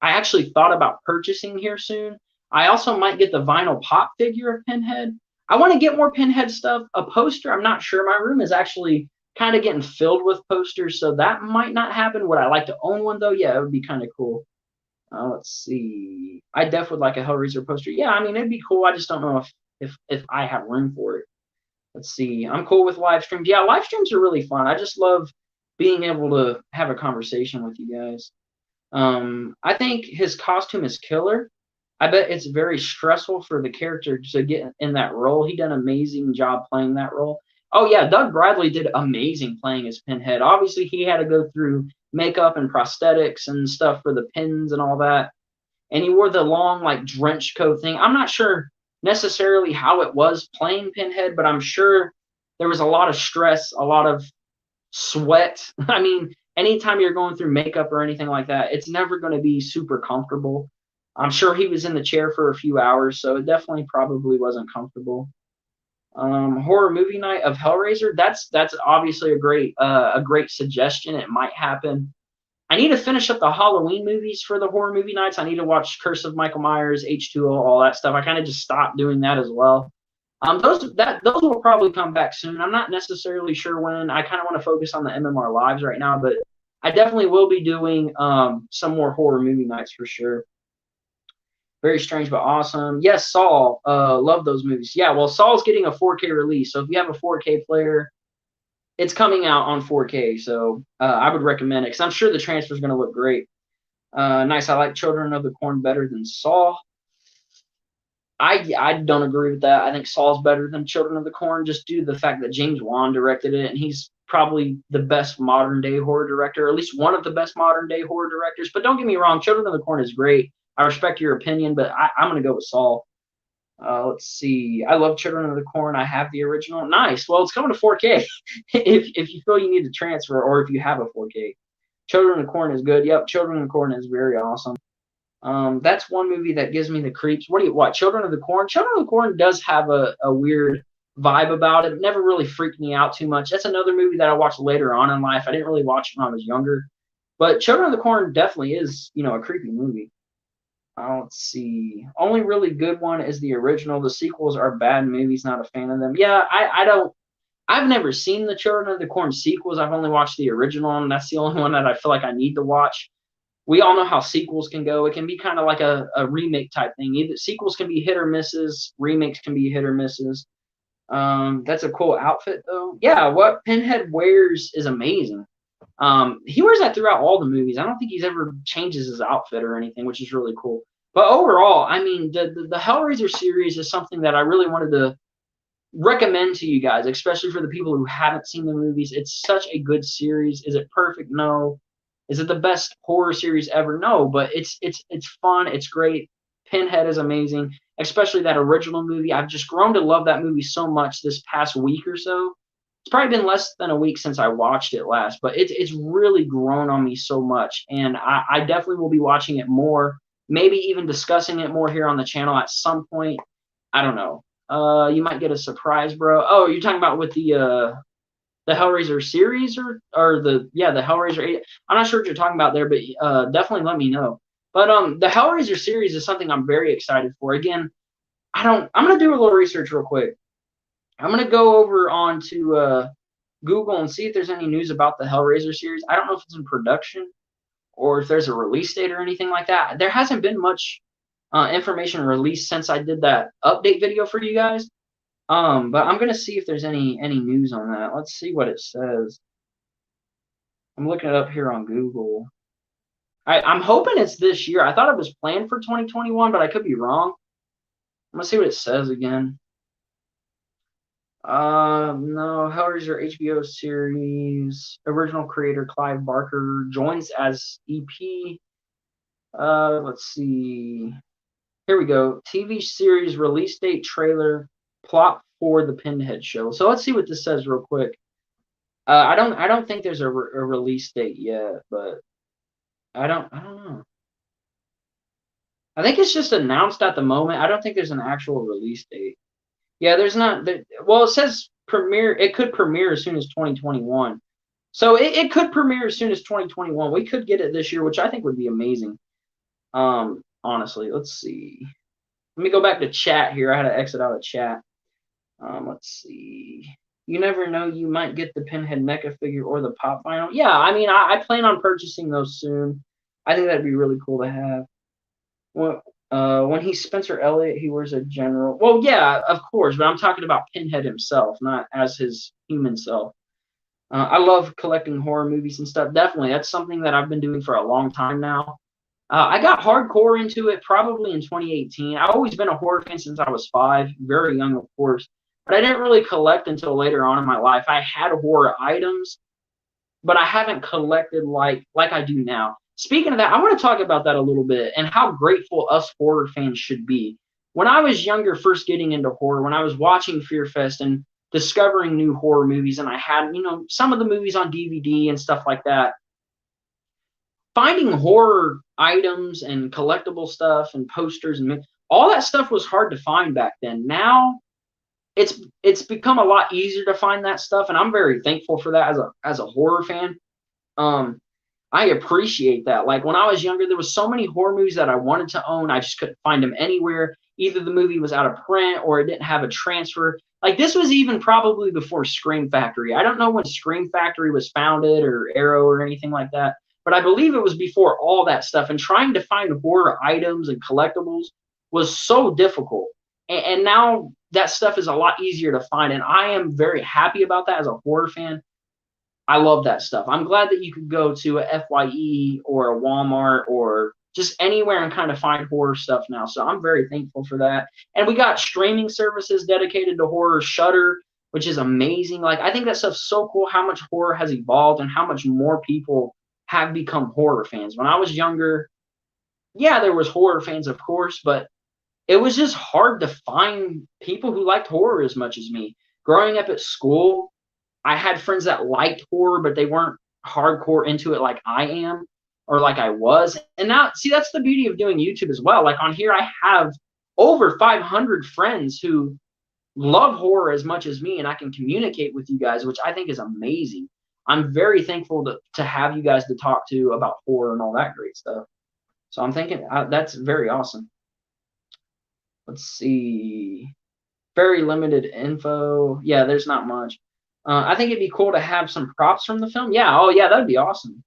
I actually thought about purchasing here soon. I also might get the vinyl pop figure of Pinhead. I want to get more Pinhead stuff. A poster, I'm not sure. My room is actually kind of getting filled with posters, so that might not happen. Would I like to own one, though? Yeah, it would be kind of cool. Let's see. I definitely would like a Hellraiser poster. Yeah, I mean, it'd be cool. I just don't know if I have room for it. Let's see. I'm cool with live streams. Yeah, live streams are really fun. I just love being able to have a conversation with you guys. I think his costume is killer. I bet it's very stressful for the character to get in that role. He did an amazing job playing that role. Oh, yeah, Doug Bradley did amazing playing as Pinhead. Obviously, he had to go through makeup and prosthetics and stuff for the pins and all that. And he wore the long, like, trench coat thing. I'm not sure necessarily how it was playing Pinhead, but I'm sure there was a lot of stress, a lot of sweat. I mean, anytime you're going through makeup or anything like that, it's never going to be super comfortable. I'm sure he was in the chair for a few hours, so it definitely probably wasn't comfortable. Horror movie night of Hellraiser. That's obviously a great suggestion. It might happen. I need to finish up the Halloween movies for the horror movie nights. I need to watch Curse of Michael Myers, H2O, all that stuff. I kind of just stopped doing that as well. Those will probably come back soon. I'm not necessarily sure when. I kind of want to focus on the MMR lives right now, but I definitely will be doing some more horror movie nights for sure. Very strange but awesome. Yes, Saw. Love those movies. Yeah, well, Saw's getting a 4K release, so if you have a 4K player, it's coming out on 4K, so I would recommend it because I'm sure the transfer is going to look great. Nice. I like Children of the Corn better than Saw. I don't agree with that. I think Saw's better than Children of the Corn just due to the fact that James Wan directed it, and he's probably the best modern day horror director, or at least one of the best modern day horror directors. But don't get me wrong, Children of the Corn is great. I respect your opinion, but I'm going to go with Saw. Let's see. I love Children of the Corn. I have the original. Nice. Well, it's coming to 4K if you feel you need to transfer or if you have a 4K. Children of the Corn is good. Yep, Children of the Corn is very awesome. That's one movie that gives me the creeps. What? Children of the Corn? Children of the Corn does have a weird vibe about it. It never really freaked me out too much. That's another movie that I watched later on in life. I didn't really watch it when I was younger. But Children of the Corn definitely is, a creepy movie. Let's see. Only really good one is the original. The sequels are bad movies. Not a fan of them. Yeah, I've never seen the Children of the Corn sequels. I've only watched the original, and that's the only one that I feel like I need to watch. We all know how sequels can go. It can be kind of like a remake type thing. Either sequels can be hit or misses. Remakes can be hit or misses. That's a cool outfit, though. Yeah, what Pinhead wears is amazing. He wears that throughout all the movies. I don't think he's ever changes his outfit or anything, which is really cool. But overall, I mean, the Hellraiser series is something that I really wanted to recommend to you guys, especially for the people who haven't seen the movies. It's such a good series. Is it perfect? No. Is it the best horror series ever? No, but it's fun. It's great. Pinhead is amazing, especially that original movie. I've just grown to love that movie so much this past week or so. It's probably been less than a week since I watched it last, but it's really grown on me so much, and I definitely will be watching it more, maybe even discussing it more here on the channel at some point. I don't know. You might get a surprise, bro. Oh, you're talking about with the Hellraiser series or the Hellraiser 8. I'm not sure what you're talking about there, but definitely let me know. But the Hellraiser series is something I'm very excited for. Again, I'm gonna do a little research real quick. I'm gonna go over onto Google and see if there's any news about the Hellraiser series. I don't know if it's in production or if there's a release date or anything like that. There hasn't been much information released since I did that update video for you guys. But I'm gonna see if there's any news on that. Let's see what it says. I'm looking it up here on Google. I'm hoping it's this year. I thought it was planned for 2021, but I could be wrong. I'm gonna see what it says again. No, Hellraiser HBO series. Original creator Clive Barker joins as EP. Let's see. Here we go. TV series release date trailer plot for the Pinhead show. So let's see what this says real quick. I don't think there's a release date yet, but I don't know. I think it's just announced at the moment. I don't think there's an actual release date. Yeah, there's not. Well, it says premiere. It could premiere as soon as 2021. So it could premiere as soon as 2021. We could get it this year, which I think would be amazing. Honestly, let's see. Let me go back to chat here. I had to exit out of chat. Let's see. You never know. You might get the Pinhead mecha figure or the pop vinyl. Yeah, I mean, I plan on purchasing those soon. I think that'd be really cool to have. Well, when he's Spencer Elliott, he wears a general. Well, yeah, of course, but I'm talking about Pinhead himself, not as his human self. I love collecting horror movies and stuff. Definitely, that's something that I've been doing for a long time now. I got hardcore into it probably in 2018. I've always been a horror fan since I was 5, very young, of course. But I didn't really collect until later on in my life. I had horror items, but I haven't collected like I do now. Speaking of that, I want to talk about that a little bit and how grateful us horror fans should be. When I was younger, first getting into horror, when I was watching Fear Fest and discovering new horror movies, and I had, some of the movies on DVD and stuff like that, finding horror items and collectible stuff and posters and all that stuff was hard to find back then. Now it's become a lot easier to find that stuff, and I'm very thankful for that as a horror fan. I appreciate that. Like when I was younger, there was so many horror movies that I wanted to own. I just couldn't find them anywhere. Either the movie was out of print or it didn't have a transfer. Like this was even probably before Scream Factory. I don't know when Scream Factory was founded or Arrow or anything like that, but I believe it was before all that stuff. And trying to find horror items and collectibles was so difficult. And now that stuff is a lot easier to find. And I am very happy about that as a horror fan. I love that stuff. I'm glad that you could go to a FYE or a Walmart or just anywhere and kind of find horror stuff now. So I'm very thankful for that. And we got streaming services dedicated to horror, Shudder, which is amazing. Like I think that stuff's so cool how much horror has evolved and how much more people have become horror fans. When I was younger, yeah, there was horror fans, of course, but it was just hard to find people who liked horror as much as me. Growing up at school, I had friends that liked horror, but they weren't hardcore into it like I am or like I was. And now, see, that's the beauty of doing YouTube as well. Like on here, I have over 500 friends who love horror as much as me, and I can communicate with you guys, which I think is amazing. I'm very thankful to have you guys to talk to about horror and all that great stuff. So I'm thinking that's very awesome. Let's see. Very limited info. Yeah, there's not much. I think it'd be cool to have some props from the film. Yeah, oh yeah, that'd be awesome.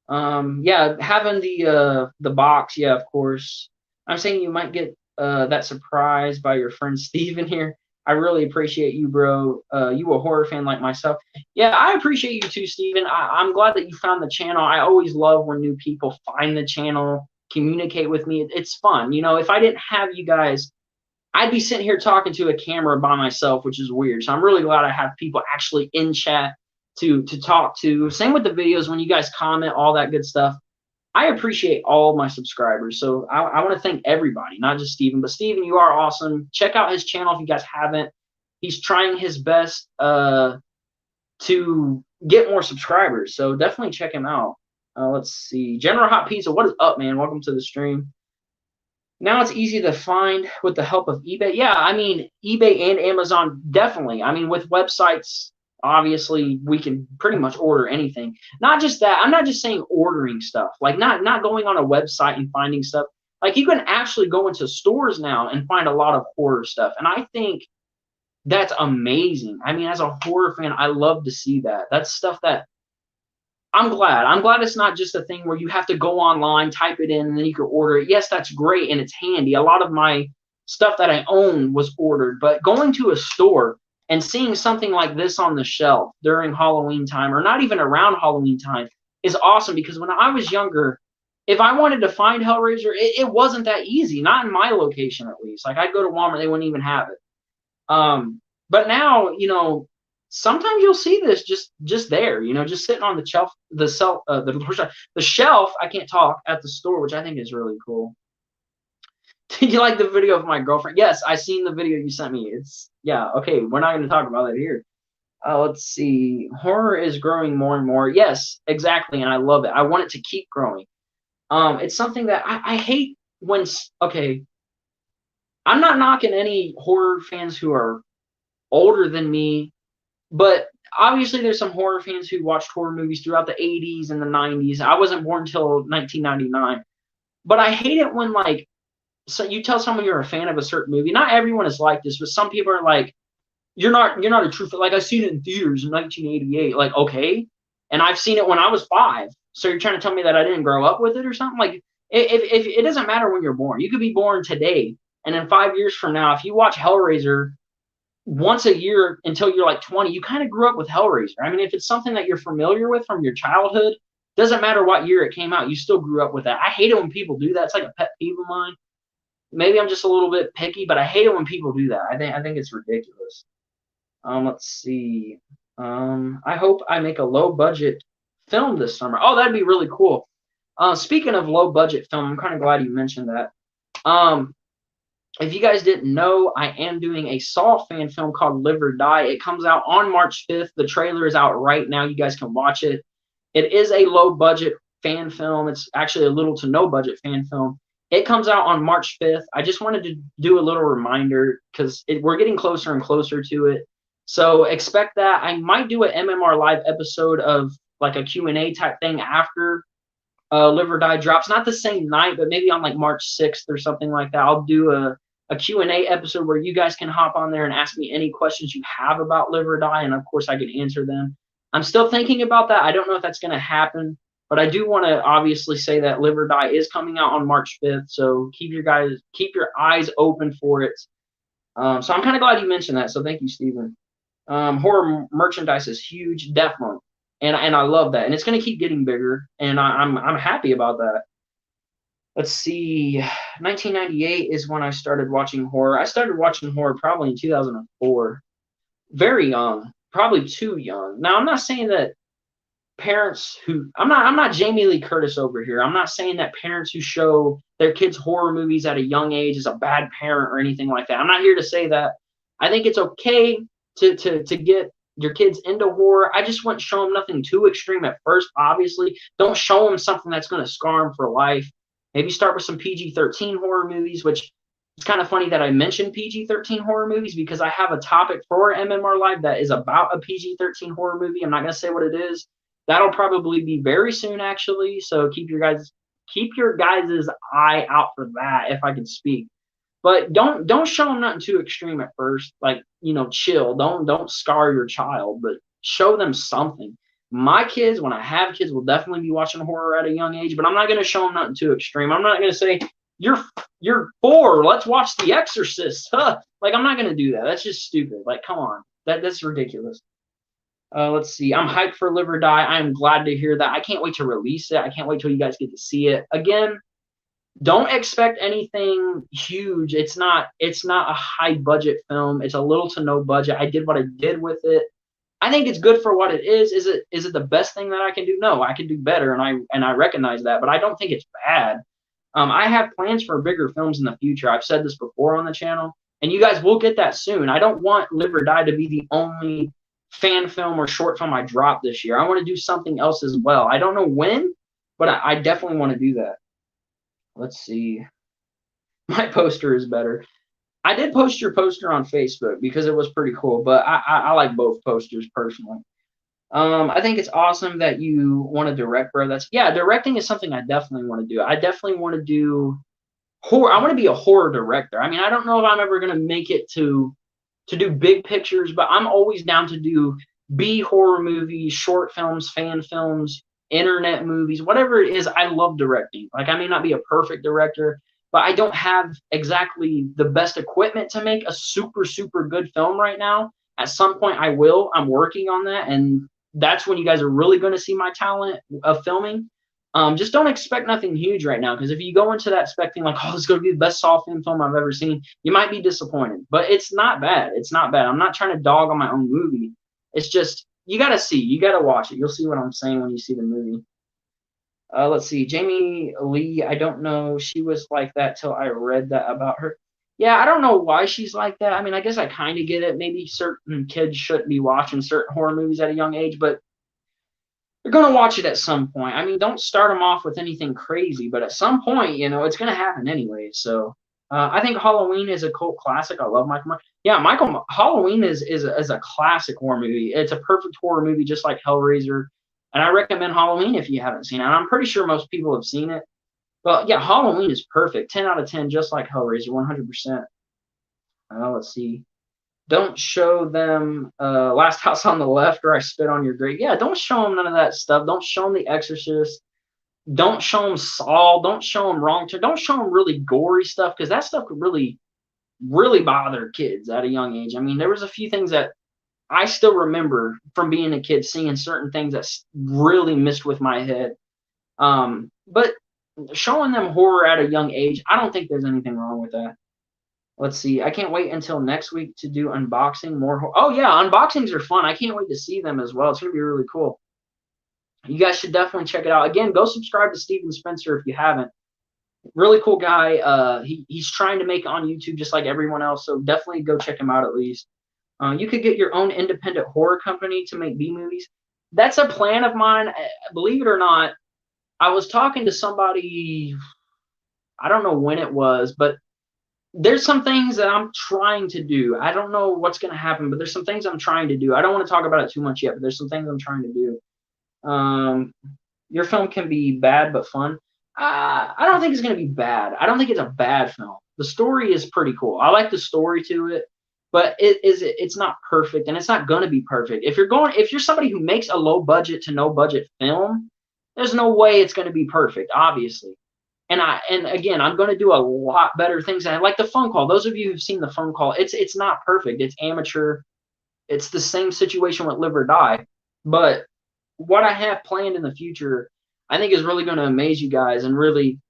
Yeah, having the box, yeah, of course. I'm saying you might get that surprise by your friend Steven here. I really appreciate you, bro. You a horror fan like myself. Yeah, I appreciate you too, Steven. I'm glad that you found the channel. I always love when new people find the channel, communicate with me. It's fun. You know, if I didn't have you guys, I'd be sitting here talking to a camera by myself, which is weird. So I'm really glad I have people actually in chat to talk to. Same with the videos when you guys comment, all that good stuff. I appreciate all my subscribers. So I want to thank everybody, not just Steven, but Steven, you are awesome. Check out his channel if you guys haven't. He's trying his best to get more subscribers. So definitely check him out. Let's see. General Hot Pizza, what is up, man? Welcome to the stream. Now it's easy to find with the help of eBay. Yeah, I mean, eBay and Amazon, definitely. I mean, with websites, obviously, we can pretty much order anything. Not just that. I'm not just saying ordering stuff. Like, not going on a website and finding stuff. Like, you can actually go into stores now and find a lot of horror stuff. And I think that's amazing. I mean, as a horror fan, I love to see that. That's stuff that I'm glad. I'm glad it's not just a thing where you have to go online, type it in, and then you can order it. Yes, that's great and it's handy. A lot of my stuff that I own was ordered, but going to a store and seeing something like this on the shelf during Halloween time, or not even around Halloween time, is awesome, because when I was younger, if I wanted to find Hellraiser, it wasn't that easy. Not in my location, at least. Like, I'd go to Walmart, they wouldn't even have it. But now, you know, sometimes you'll see this just there, you know, just sitting on the shelf, the shelf. I can't talk at the store, which I think is really cool. Did you like the video of my girlfriend? Yes, I seen the video you sent me. It's, yeah, okay. We're not going to talk about that here. Let's see. Horror is growing more and more. Yes, exactly, and I love it. I want it to keep growing. It's something that I hate when. Okay, I'm not knocking any horror fans who are older than me, but obviously there's some horror fans who watched horror movies throughout the 80s and the 90s. I wasn't born until 1999. But I hate it when, like, so you tell someone you're a fan of a certain movie. Not everyone is like this, but some people are like, you're not a true fan. Like, I seen it in theaters in 1988. Like, okay. And I've seen it when I was 5. So you're trying to tell me that I didn't grow up with it or something? Like, if it doesn't matter when you're born. You could be born today, and in 5 years from now, if you watch Hellraiser once a year until you're like 20, you kind of grew up with Hellraiser. I mean, if it's something that you're familiar with from your childhood, doesn't matter what year it came out, you still grew up with that. I hate it when people do that. It's like a pet peeve of mine. Maybe I'm just a little bit picky, but I hate it when people do that. I think it's ridiculous. Let's see. I hope I make a low budget film this summer. Oh, that'd be really cool. Speaking of low budget film, I'm kind of glad you mentioned that. If you guys didn't know, I am doing a Saw fan film called Live or Die. It comes out on March 5th. The trailer is out right now. You guys can watch it. It is a low budget fan film. It's actually a little to no budget fan film. It comes out on March 5th. I just wanted to do a little reminder because we're getting closer and closer to it. So expect that. I might do an MMR live episode of like a Q&A type thing after Live or Die drops. Not the same night, but maybe on like March 6th or something like that. I'll do a Q&A episode where you guys can hop on there and ask me any questions you have about Live or Die, and of course I can answer them. I'm still thinking about that. I don't know if that's going to happen, but I do want to obviously say that Live or Die is coming out on March 5th, so keep your eyes open for it. So I'm kind of glad you mentioned that, so thank you, Steven. Horror merchandise is huge, definitely, and I love that, and it's going to keep getting bigger, and I'm happy about that. Let's see, 1998 is when I started watching horror. I started watching horror probably in 2004. Very young, probably too young. Now, I'm not saying that parents who, I'm not Jamie Lee Curtis over here. I'm not saying that parents who show their kids horror movies at a young age is a bad parent or anything like that. I'm not here to say that. I think it's okay to get your kids into horror. I just wouldn't show them nothing too extreme at first, obviously. Don't show them something that's going to scar them for life. Maybe start with some PG-13 horror movies, which it's kind of funny that I mentioned PG-13 horror movies because I have a topic for MMR Live that is about a PG-13 horror movie. I'm not going to say what it is. That'll probably be very soon, actually. So keep your guys' eye out for that, if I can speak. But don't show them nothing too extreme at first. Like, you know, chill. Don't scar your child, but show them something. My kids, when I have kids, will definitely be watching horror at a young age, but I'm not going to show them nothing too extreme. I'm not going to say you're 4. Let's watch The Exorcist. Huh. Like, I'm not gonna do that. That's just stupid. Like, come on. That's ridiculous. Let's see. I'm hyped for Live or Die. I am glad to hear that. I can't wait to release it. I can't wait till you guys get to see it. Again, don't expect anything huge. It's not a high budget film. It's a little to no budget. I did what I did with it. I think it's good for what it is. Is it the best thing that I can do? No, I can do better, and I recognize that, but I don't think it's bad. I have plans for bigger films in the future. I've said this before on the channel, and you guys will get that soon. I don't want Live or Die to be the only fan film or short film I drop this year. I want to do something else as well. I don't know when, but I definitely want to do that. Let's see. My poster is better. I did post your poster on Facebook because it was pretty cool, but I like both posters personally. I think it's awesome that you want to direct, bro. Directing is something I definitely want to do. I definitely want to do horror. I want to be a horror director. I mean, I don't know if I'm ever going to make it to do big pictures, but I'm always down to do B horror movies, short films, fan films, internet movies, whatever it is. I love directing. Like, I may not be a perfect director, but I don't have exactly the best equipment to make a super, super good film right now. At some point I will. I'm working on that, and that's when you guys are really going to see my talent of filming. Just don't expect nothing huge right now, because if you go into that expecting like, oh, this is going to be the best Saw film I've ever seen, you might be disappointed. But it's not bad. It's not bad. I'm not trying to dog on my own movie. It's just, you got to see. You got to watch it. You'll see what I'm saying when you see the movie. Let's see. Jamie Lee, I don't know. She was like that till I read that about her. Yeah, I don't know why she's like that. I mean, I guess I kind of get it. Maybe certain kids shouldn't be watching certain horror movies at a young age, but you're going to watch it at some point. I mean, don't start them off with anything crazy, but at some point, you know, it's going to happen anyway. So I think Halloween is a cult classic. I love Michael Myers. Yeah, Halloween is a classic horror movie. It's a perfect horror movie, just like Hellraiser. And I recommend Halloween if you haven't seen it. And I'm pretty sure most people have seen it. But yeah, Halloween is perfect. 10 out of 10, just like Hellraiser, 100%. Let's see. Don't show them Last House on the Left or I Spit on Your Grave. Yeah, don't show them none of that stuff. Don't show them The Exorcist. Don't show them Saw. Don't show them Wrong Turn. Don't show them really gory stuff, because that stuff could really, really bother kids at a young age. I mean, there was a few things that I still remember from being a kid, seeing certain things that really messed with my head. But showing them horror at a young age, I don't think there's anything wrong with that. Let's see. I can't wait until next week to do unboxing more. Oh yeah, unboxings are fun. I can't wait to see them as well. It's gonna be really cool. You guys should definitely check it out. Again, go subscribe to Steven Spencer if you haven't. Really cool guy. He's trying to make it on YouTube just like everyone else, so definitely go check him out at least. You could get your own independent horror company to make B movies. That's a plan of mine. Believe it or not, I was talking to somebody, I don't know when it was, but there's some things that I'm trying to do. I don't know what's going to happen, but there's some things I'm trying to do. I don't want to talk about it too much yet, but there's some things I'm trying to do. Your film can be bad but fun. I don't think it's going to be bad. I don't think it's a bad film. The story is pretty cool. I like the story to it, but it's not perfect, and it's not going to be perfect. If you're somebody who makes a low budget to no budget film, there's no way it's going to be perfect, obviously. And again, I'm going to do a lot better things. And like The Phone Call. Those of you who've seen The Phone Call, it's not perfect. It's amateur. It's the same situation with Live or Die. But what I have planned in the future, I think is really going to amaze you guys and really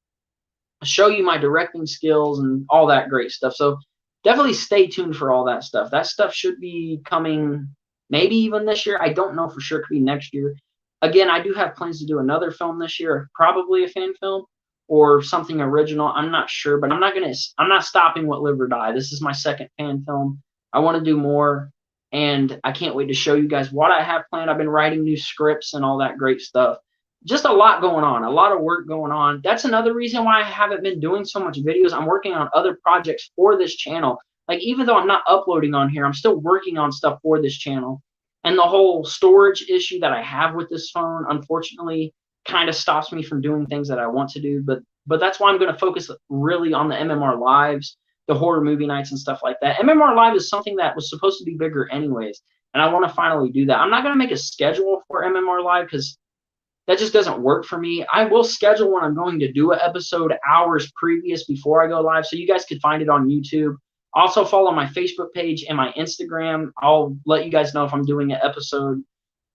show you my directing skills and all that great stuff. So definitely stay tuned for all that stuff. That stuff should be coming maybe even this year. I don't know for sure. It could be next year. Again, I do have plans to do another film this year, probably a fan film or something original. I'm not sure, but I'm not stopping with Live or Die. This is my second fan film. I want to do more, and I can't wait to show you guys what I have planned. I've been writing new scripts and all that great stuff. Just a lot going on, a lot of work going on. That's another reason why I haven't been doing so much videos. I'm working on other projects for this channel. Like, even though I'm not uploading on here, I'm still working on stuff for this channel. And the whole storage issue that I have with this phone, unfortunately, kind of stops me from doing things that I want to do. But that's why I'm going to focus really on the MMR lives, the horror movie nights and stuff like that. MMR live is something that was supposed to be bigger anyways, and I want to finally do that. I'm not going to make a schedule for MMR live because that just doesn't work for me. I will schedule when I'm going to do an episode hours previous before I go live, so you guys can find it on YouTube. Also follow my Facebook page and my Instagram. I'll let you guys know if I'm doing an episode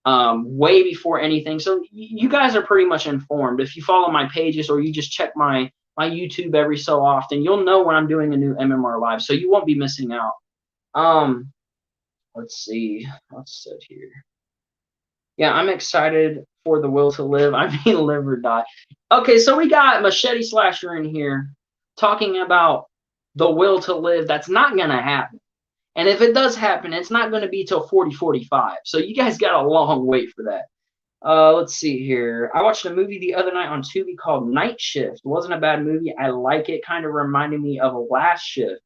way before anything. So you guys are pretty much informed. If you follow my pages or you just check my YouTube every so often, you'll know when I'm doing a new MMR live, so you won't be missing out. Let's see what's said here. Yeah, I'm excited for the will to live. I mean, live or die. Okay, so we got Machete Slasher in here talking about the will to live. That's not gonna happen. And if it does happen, it's not going to be till 4045. So you guys got a long wait for that. Let's see here. I watched a movie the other night on Tubi called Night Shift. It wasn't a bad movie. I like it. Kind of reminded me of Last Shift.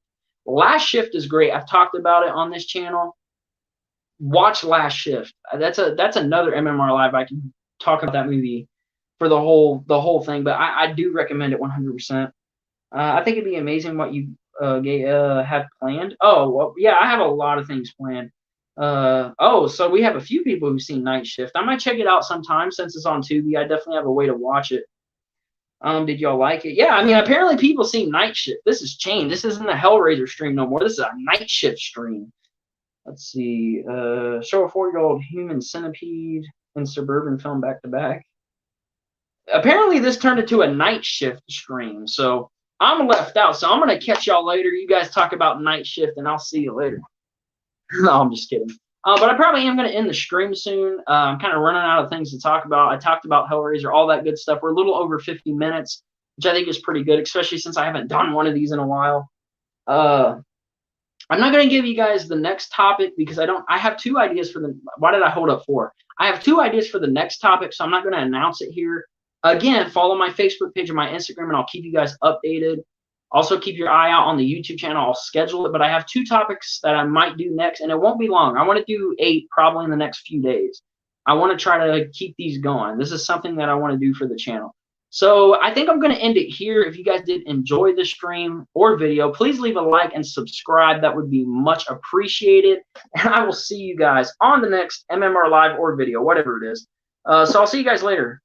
Last Shift is great. I've talked about it on this channel. Watch Last Shift. That's another MMR live. I can talk about that movie for the whole thing, but I do recommend it 100%. I think it'd be amazing what you have planned. Oh, well, yeah, I have a lot of things planned. Oh, so we have a few people who've seen Night Shift. I might check it out sometime since it's on Tubi. I definitely have a way to watch it. Did y'all like it? Yeah, I mean, apparently people see Night Shift. This has changed. This isn't a Hellraiser stream no more. This is a Night Shift stream. Let's see. Show a 4-year-old human centipede and suburban film back to back. Apparently this turned into a Night Shift stream, so I'm left out. So I'm going to catch y'all later. You guys talk about Night Shift, and I'll see you later. No, I'm just kidding. But I probably am going to end the stream soon. I'm kind of running out of things to talk about. I talked about Hellraiser, all that good stuff. We're a little over 50 minutes, which I think is pretty good, especially since I haven't done one of these in a while. I'm not going to give you guys the next topic because I have 2 ideas for the, why did I hold up 4? I have 2 ideas for the next topic, so I'm not going to announce it here. Again, follow my Facebook page or my Instagram, and I'll keep you guys updated. Also, keep your eye out on the YouTube channel. I'll schedule it, but I have 2 topics that I might do next, and it won't be long. I want to do 8 probably in the next few days. I want to try to keep these going. This is something that I want to do for the channel. So I think I'm going to end it here. If you guys did enjoy the stream or video, please leave a like and subscribe. That would be much appreciated. And I will see you guys on the next MMR live or video, whatever it is. So I'll see you guys later.